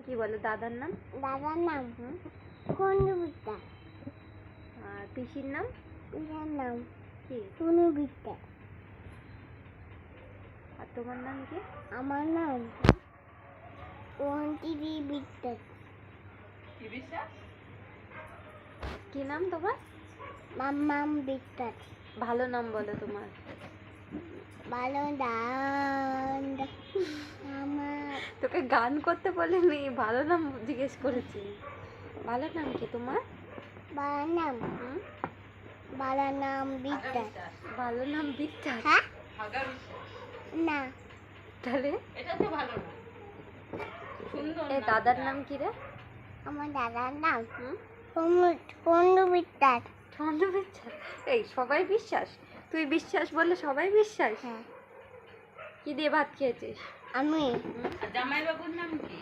কি বলো দাদার নাম? দাদার নাম কুন্ডু বিদ্যা। আর পিসির নাম? পিসার নাম কি? টুনু বিদ্যা। আর তোমার নাম কি? আমার নাম ওয়ান্টিদি বিদ্যা। কি নাম তোমার? মাম্মাম বিদ্যা। ভালো নাম বলো তোমার। ভালো দান আমার তোকে গান করতে বলিনি, ভালো নাম জিজ্ঞেস করেছি। ভালো নাম কি তোমার? বাবার নাম বাবার নাম বিদ্যা। ভালো নাম বিদ্যা। হ্যাঁ না তাহলে এটা তো ভালো না, সুন্দর এ নাম। দাদার নাম কি রে? আমার দাদার নাম কুন্ডু বিদ্যা। ছন্দ বিশ্বাস। এই সবাই বিশ্বাস? তুই বিশ্বাস বললে সবাই বিশ্বাস? হ্যাঁ কি দিয়ে ভাত খেয়েছিস? আমি আর জামাইবাবুর নাম কি?